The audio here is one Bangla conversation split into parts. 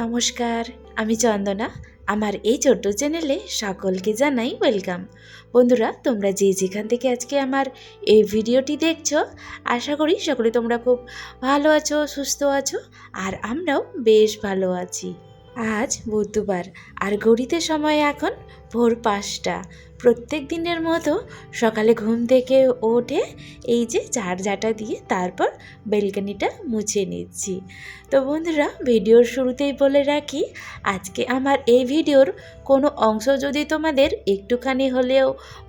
নমস্কার, আমি চন্দনা। আমার এই ছোট্ট চ্যানেলে সকলকে জানাই ওয়েলকাম। বন্ধুরা, তোমরা যে যেখান থেকে আজকে আমার এই ভিডিওটি দেখছো, আশা করি সকলে তোমরা খুব ভালো আছো, সুস্থ আছো, আর আমরাও বেশ ভালো আছি। আজ বুধবার, আর ঘড়িতে সময় এখন ভোর 5টা। প্রত্যেক দিনের মতো সকালে ঘুম থেকে উঠে এই যে ঝাড়ঝাঁটা দিয়ে তারপর বেলকনিটা মুছে নিচ্ছি। তো বন্ধুরা, ভিডিওর শুরুতেই বলে রাখি, আজকে আমার এই ভিডিওর কোনো অংশ যদি তোমাদের একটুখানি হলেও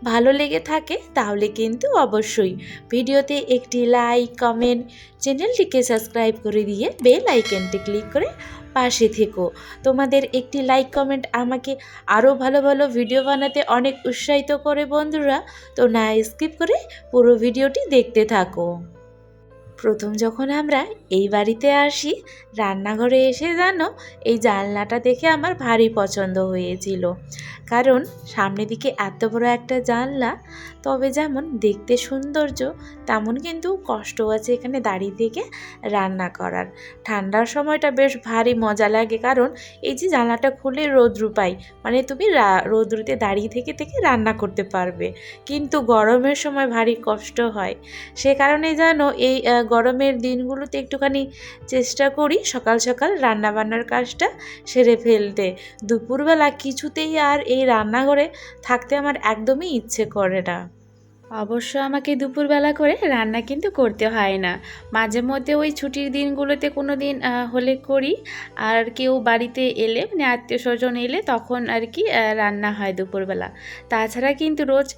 ভালো লেগে থাকে, তাহলে কিন্তু অবশ্যই ভিডিওতে একটি লাইক, কমেন্ট, চ্যানেলটিকে সাবস্ক্রাইব করে দিয়ে বেল আইকনটি ক্লিক করে পাশে থেকো। তোমাদের একটি লাইক, কমেন্ট আমাকে আরও ভালো ভালো ভিডিও বানাতে অনেক উৎসাহিত করে বন্ধুরা। তো না স্কিপ করে পুরো ভিডিওটি দেখতে থাকো। প্রথম যখন আমরা এই বাড়িতে আসি, রান্নাঘরে এসে জানো এই জানলাটা দেখে আমার ভারী পছন্দ হয়েছিল। কারণ সামনের দিকে এত বড় একটা জানলা, তবে যেমন দেখতে সৌন্দর্য, তেমন কিন্তু কষ্ট আছে এখানে দাঁড়িয়ে থেকে রান্না করার। ঠান্ডার সময়টা বেশ ভারী মজা লাগে, কারণ এই যে জানলাটা খুলে রৌদ্রু পাই, মানে তুমি রৌদ্রুতে দাঁড়িয়ে থেকে থেকে রান্না করতে পারবে। কিন্তু গরমের সময় ভারী কষ্ট হয়। সে কারণে জানো এই গরমের দিনগুলোতে একটুখানি চেষ্টা করি সকাল সকাল রান্নাবান্নার কাজটা সেরে ফেলতে। দুপুরবেলা কিছুতেই আর এই রান্নাঘরে থাকতে আমার একদমই ইচ্ছে করে না। অবশ্য আমাকে দুপুরবেলা করে রান্না কিন্তু করতে হয় না। মাঝে মধ্যে ওই ছুটির দিনগুলোতে কোনো দিন হলে করি, আর কেউ বাড়িতে এলে, মানে আত্মীয় স্বজন এলে, তখন আর কি রান্না হয় দুপুরবেলা। তাছাড়া কিন্তু রোজ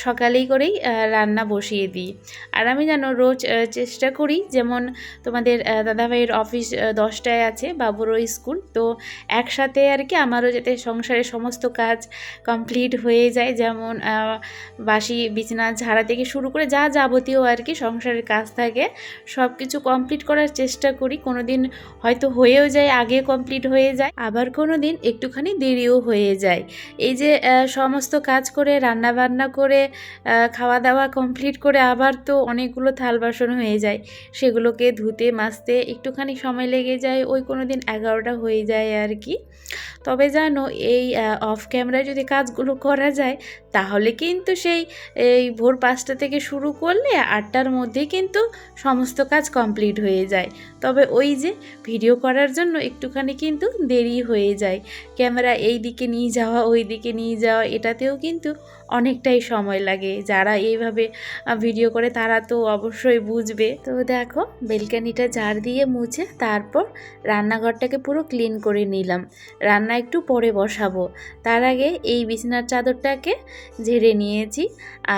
সকালেই করেই রান্না বসিয়ে দিই। আর আমি জানো রোজ চেষ্টা করি, যেমন তোমাদের দাদাভাইয়ের অফিস 10টায় আছে, বাবুরও স্কুল, তো একসাথে আর কি আমারও যাতে সংসারের সমস্ত কাজ কমপ্লিট হয়ে যায়। যেমন বাসি বিছানা ঝাড়া থেকে শুরু করে যা যাবতীয় আর কি সংসারের কাজ থাকে, সব কিছু কমপ্লিট করার চেষ্টা করি। কোনো দিন হয়তো হয়েও যায়, আগে কমপ্লিট হয়ে যায়, আবার কোনো দিন একটুখানি দেরিও হয়ে যায়। এই যে সমস্ত কাজ করে রান্না বান্না করে খাওয়া দাওয়া কমপ্লিট করে আবার তো অনেকগুলো থাল বাসন হয়ে যায়, সেগুলোকে ধুতে মাজতে একটুখানি সময় লেগে যায়। ওই কোনো দিন 11টা হয়ে যায় আর কি। তবে জানো এই অফ ক্যামেরায় যদি কাজগুলো করা যায়, তাহলে কিন্তু এই ভোর 5টা থেকে শুরু করলে 8টার মধ্যেই কিন্তু সমস্ত কাজ কমপ্লিট হয়ে যায়। তবে ওই যে ভিডিও করার জন্য একটুখানি কিন্তু দেরি হয়ে যায়। ক্যামেরা এই দিকে নিয়ে যাওয়া, ওই দিকে নিয়ে যাওয়া, এটাতেও কিন্তু অনেকটাই সময় লাগে। যারা এইভাবে ভিডিও করে তারা তো অবশ্যই বুঝবে। তো দেখো, বেলকানিটা ঝাড় দিয়ে মুছে তারপর রান্নাঘরটাকে পুরো ক্লিন করে নিলাম। রান্না একটু পরে বসাবো, তার আগে এই বিছানার চাদরটাকে ঝেড়ে নিয়েছি।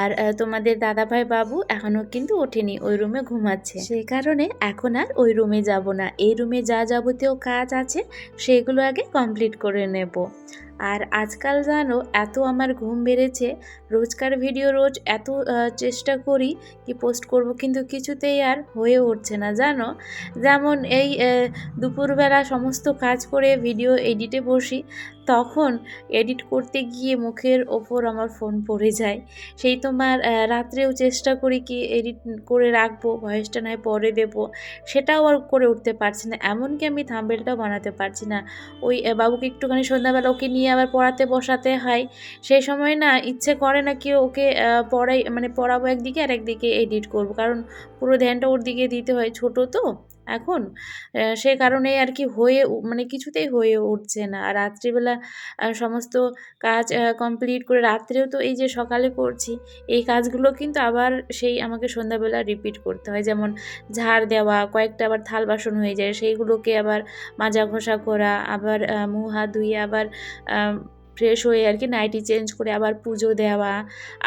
আর তোমাদের দাদাভাই বাবু এখনও কিন্তু ওঠেনি, ওই রুমে ঘুমাচ্ছে। সেই কারণে এখন আর ওই রুমে যাব না, এই রুমে যা যাবতীয় কাজ আছে সেগুলো আগে কমপ্লিট করে নেব। আর আজকাল জানো এত আমার ঘুম বেড়েছে, রোজকার ভিডিও রোজ এত চেষ্টা করি কি পোস্ট করব, কিন্তু কিছুতেই আর হয়ে উঠছে না জানো। যেমন এই দুপুরবেলা সমস্ত কাজ করে ভিডিও এডিটে বসি, তখন এডিট করতে গিয়ে মুখের ওপর আমার ফোন পড়ে যায়। সেই তোমার রাত্রেও চেষ্টা করি কি এডিট করে রাখবো, ভয়েসটা নয় পরে দেব, সেটাও আর করে উঠতে পারছি না। এমনকি আমি থাম্বনেলটাও বানাতে পারছি না। ওই বাবুকে একটুখানি সন্ধ্যাবেলা ওকে নিয়ে আবার পড়াতে বসাতে হয়, সেই সময় না ইচ্ছে করে না কি ওকে পড়াবো একদিকে আর একদিকে এডিট করব, কারণ পুরো ধ্যানটা ওর দিকে দিতে হয়, ছোট তো এখন। সে কারণে আর কি কিছুতেই হয়ে উঠছে না। আর রাত্রিবেলা সমস্ত কাজ কমপ্লিট করে রাত্রেও তো এই যে সকালে করছি, এই কাজগুলো কিন্তু আবার সেই আমাকে সন্ধ্যাবেলা রিপিট করতে হয়। যেমন ঝাড় দেওয়া, কয়েকটা আবার থাল বাসন হয়ে যায়, সেইগুলোকে আবার মাজা ঘষা করা, আবার মুখ হাত ধুয়ে আবার ফ্রেশ হয়ে আর কি নাইটি চেঞ্জ করে আবার পুজো দেওয়া,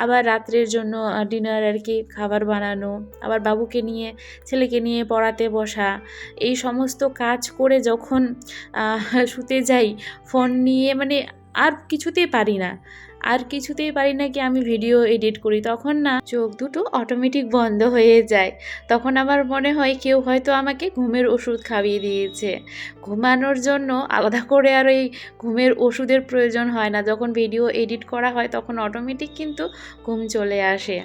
আবার রাত্রের জন্য ডিনার আর কি খাবার বানানো, আবার বাবুকে নিয়ে ছেলেকে নিয়ে পড়াতে বসা, এই সমস্ত কাজ করে যখন শুতে যাই, ফোন নিয়ে আর কিছুতেই পারি না। আর কিছুতেই পারি না কি আমি ভিডিও এডিট করি, তখন না চোখ দুটো অটোমেটিক বন্ধ হয়ে যায়। তখন আমার মনে হয় কেউ হয়তো আমাকে ঘুমের ওষুধ খাইয়ে দিয়েছে। ঘুমানোর জন্য আলাদা করে আর এই ঘুমের ওষুধের প্রয়োজন হয় না, যখন ভিডিও এডিট করা হয় তখন অটোমেটিক কিন্তু ঘুম চলে আসে।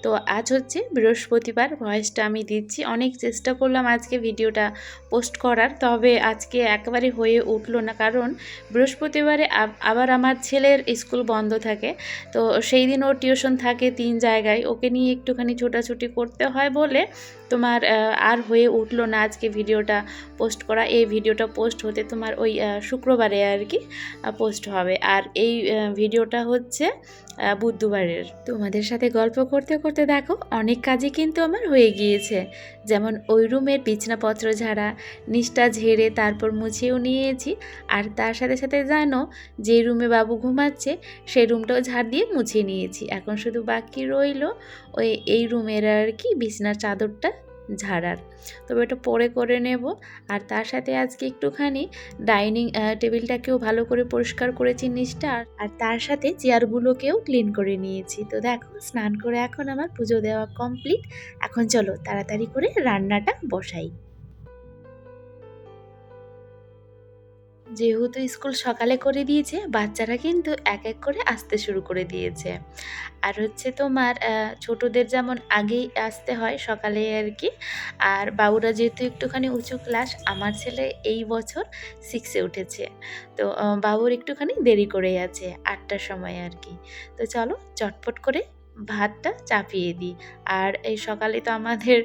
তো আজ হচ্ছে বৃহস্পতিবার, ভয়েসটা আমি দিচ্ছি। অনেক চেষ্টা করলাম আজকে ভিডিওটা পোস্ট করার, তবে আজকে একেবারে হয়ে উঠলো না, কারণ বৃহস্পতিবারে আবার আমার ছেলের স্কুল বন্ধ থাকে। তো সেই দিন ওর টিউশন থাকে 3 জায়গায়, ওকে নিয়ে একটুখানি ছোটাছুটি করতে হয় বলে তোমার আর হয়ে উঠলো না আজকে ভিডিওটা পোস্ট করা। এই ভিডিওটা পোস্ট হতে তোমার ওই শুক্রবারে আর কি পোস্ট হবে, আর এই ভিডিওটা হচ্ছে বুধবারের। তোমাদের সাথে গল্প করতে করতে দেখো অনেক কাজই কিন্তু আমার হয়ে গিয়েছে। যেমন ওই রুমের বিছনাপত্র ঝাড়া, নিচটা ঝেড়ে তারপর মুছেও নিয়েছি। আর তার সাথে সাথে জানো, যে রুমে বাবু ঘুমাচ্ছে সেই রুমটাও ঝাড় দিয়ে মুছে নিয়েছি। এখন শুধু বাকি রইল এই রুমের আর কি বিছনার চাদরটা ঝাড়ার, তবে এটা পরে করে নেব। আর তার সাথে আজকে একটুখানি ডাইনিং টেবিলটাকেও ভালো করে পরিষ্কার করেছি নিচটা, আর তার সাথে চেয়ারগুলোকেও ক্লিন করে নিয়েছি। তো দেখো স্নান করে এখন আমার পুজো দেওয়া কমপ্লিট। এখন চলো তাড়াতাড়ি করে রান্নাটা বসাই। যেহেতু স্কুল সকালে করে দিয়েছে, বাচ্চারা কিন্তু এক এক করে আসতে শুরু করে দিয়েছে। আর হচ্ছে তোমার ছোটদের যেমন আগেই আসতে হয় সকালে আর কি। আর বাবুরা যেহেতু একটুখানি উঁচু ক্লাস, আমার ছেলে এই বছর 6-এ উঠেছে, তো বাবুর একটুখানি দেরি করেই আছে 8টার সময় আর কি। তো চলো চটপট করে ভাতটা চাপিয়ে দিই। আর এই সকালে তো আমাদের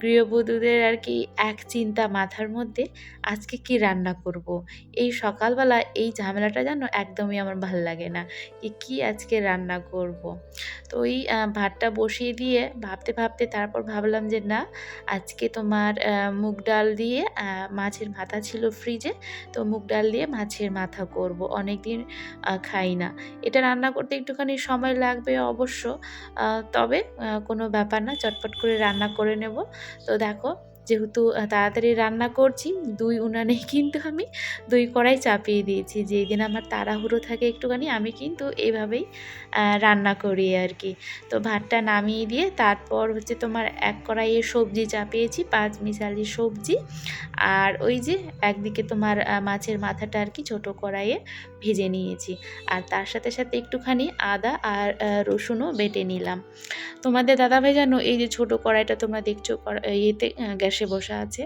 গৃহবধূদের আর কি এক চিন্তা মাথার মধ্যে, আজকে কি রান্না করব। এই সকালবেলা এই ঝামেলাটা যেন একদমই আমার ভাল লাগে না, কি আজকে রান্না করব। তো ওই ভাতটা বসিয়ে দিয়ে ভাবতে ভাবতে তারপর ভাবলাম যে না, আজকে তোমার মুগ ডাল দিয়ে মাছের মাথা ছিল ফ্রিজে, তো মুগ ডাল দিয়ে মাছের মাথা করব। অনেক দিন খাই না। এটা রান্না করতে একটুখানি সময় লাগবে অবশ্য, তবে কোনো ব্যাপার না, চটপট করে রান্না করে নেব। তো দেখো যেহেতু তাড়াতাড়ি রান্না করছি, 2 উনানেই কিন্তু আমি 2 কড়াই চাপিয়ে দিয়েছি। যেই দিন আমার তাড়াহুড়ো থাকে একটুখানি, আমি কিন্তু এইভাবেই রান্না করি আর কি। তো ভাতটা নামিয়ে দিয়ে তারপর হচ্ছে তোমার 1 কড়াইয়ে সবজি চাপিয়েছি, 5 মিশালি সবজি। আর ওই যে একদিকে তোমার মাছের মাথাটা আর কি ছোটো কড়াইয়ে ভেজে নিয়েছি। আর তার সাথে সাথে একটুখানি আদা আর রসুনও বেটে নিলাম। তোমাদের দাদাভাই জানো, এই যে ছোটো কড়াইটা তোমরা দেখছো ইয়েতে গ্যাসে বসা আছে,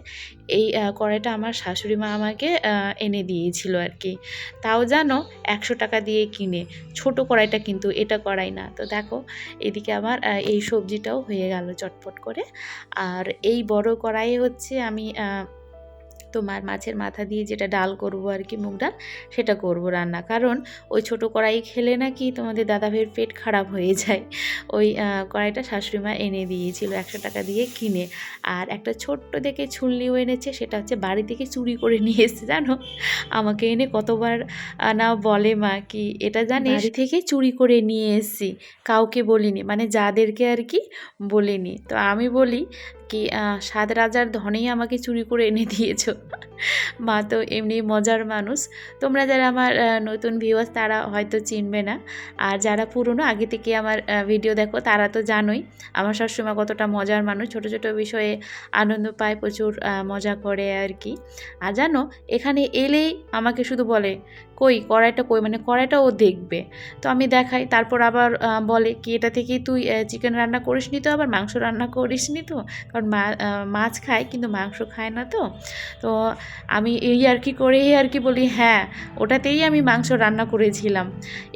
এই কড়াইটা আমার শাশুড়ি মা আমাকে এনে দিয়েছিল আর কি। তাও জানো 100 টাকা দিয়ে কিনে, ছোট কড়াইটা কিন্তু, এটা কড়াই না। তো দেখো এদিকে আমার এই সবজিটাও হয়ে গেল চটপট করে। আর এই বড় কড়াইয়ে হচ্ছে আমি তোমার মাছের মাথা দিয়ে যেটা ডাল করব আর কি, মুগ ডাল, সেটা করব রান্না। কারণ ওই ছোটো কড়াই খেলে নাকি তোমাদের দাদাভাইয়ের পেট খারাপ হয়ে যায়। ওই কড়াইটা শাশুড়িমা এনে দিয়েছিল 100 টাকা দিয়ে কিনে। আর একটা ছোট্ট দেখে ছুলনিও এনেছে, সেটা হচ্ছে বাড়ি থেকে চুরি করে নিয়ে এসেছে জানো। আমাকে এনে কতবার না বলে মা কি এটা জানিস, বাড়ি থেকে চুরি করে নিয়ে এসেছি, কাউকে বলিনি, মানে যাদেরকে আর কি বলিনি। তো আমি বলি কি 7 রাজার ধনেই আমাকে চুরি করে এনে দিয়েছো। মা তো এমনি মজার মানুষ। তোমরা যারা আমার নতুন ভিউয়ার্স তারা হয়তো চিনবে না, আর যারা পুরনো আগে থেকে আমার ভিডিও দেখো তারা তো জানোই আমার শাশুড়িমা কতটা মজার মানুষ, ছোট ছোট বিষয়ে আনন্দ পায়, প্রচুর মজা করে আর কি। আর জানো এখানে এলেই আমাকে শুধু বলে কই কড়াইটা কই, মানে কড়াইটা ও দেখবে। তো আমি দেখাই, তারপর আবার বলে কি এটা থেকেই তুই চিকেন রান্না করিসনি তো, আবার মাংস রান্না করিসনি তো, কারণ মাছ খায় কিন্তু মাংস খায় না। তো তো আমি এই আর কি করে আর কি বলি হ্যাঁ ওটাতেই আমি মাংস রান্না করেছিলাম।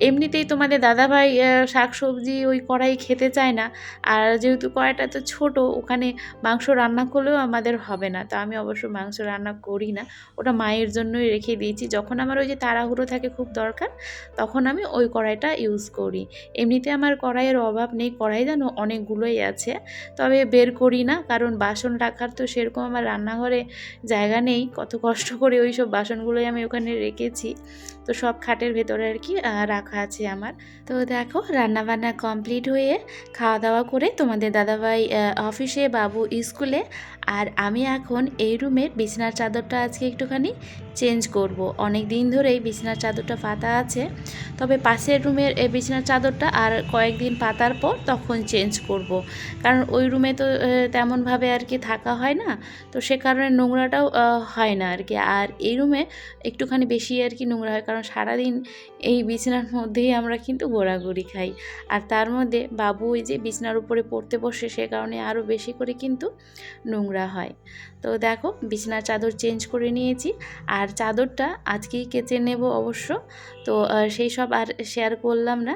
এমনিতেই তোমাদের দাদাভাই শাক সবজি ওই কড়াই খেতে চায় না, আর যেহেতু কড়াইটা তো ছোট, ওখানে মাংস রান্না করলেও আমাদের হবে না। তো আমি অবশ্য মাংস রান্না করি না, ওটা মায়ের জন্যই রেখে দিয়েছি। যখন আমার ওই যে তাড়াহুড়ো থাকে খুব দরকার, তখন আমি ওই কড়াইটা ইউজ করি। এমনিতে আমার কড়াইয়ের অভাব নেই, কড়াই জানো অনেকগুলোই আছে, তবে বের করি না, কারণ বাসন রাখার তো সেরকম আমার রান্নাঘরে জায়গা নেই। কত কষ্ট করে ওই সব বাসনগুলোই আমি ওখানে রেখেছি, তো সব খাটের ভেতরে আর কি রাখা আছে আমার। তো দেখো রান্নাবান্না কমপ্লিট হয়ে খাওয়া দাওয়া করে তোমাদের দাদাভাই অফিসে, বাবু স্কুলে, আর আমি এখন এই রুমের বিছানার চাদরটা আজকে একটুখানি চেঞ্জ করব। অনেক দিন ধরেই বিছানার চাদরটা পাতা আছে, তবে পাশের রুমের এই বিছানার চাদরটা আর কয়েকদিন পাতার পর তখন চেঞ্জ করব। কারণ ওই রুমে তো তেমনভাবে আর কি থাকা হয় না, তো সে কারণে নোংরাটাও হয় না আর কি। আর এই রুমে একটুখানি বেশি আর কি নোংরা হয়, কারণ সারাদিন এই বিছানার মধ্যেই আমরা কিন্তু ঘোরাঘুরি খাই। আর তার মধ্যে বাবু ওই যে বিছানার উপরে পড়তে বসে, সে কারণে আরও বেশি করে কিন্তু নোংরা হয়। তো দেখো বিছানার চাদর চেঞ্জ করে নিয়েছি, আর চাদরটা আজকেই কেচে নেব অবশ্য। তো সেই সব আর শেয়ার করলাম না।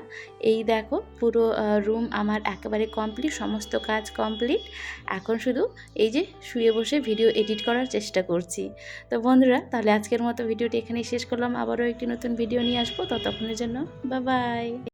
এই দেখো পুরো রুম আমার একেবারে কমপ্লিট, সমস্ত কাজ কমপ্লিট। এখন শুধু এই যে শুয়ে বসে ভিডিও এডিট করার চেষ্টা করছি। তো বন্ধুরা, তাহলে আজকের মতো ভিডিওটি এখানেই শেষ করলাম। আবারও একটি নতুন ভিডিও নিয়ে আসবো, ততক্ষণের জন্য বাই বাই।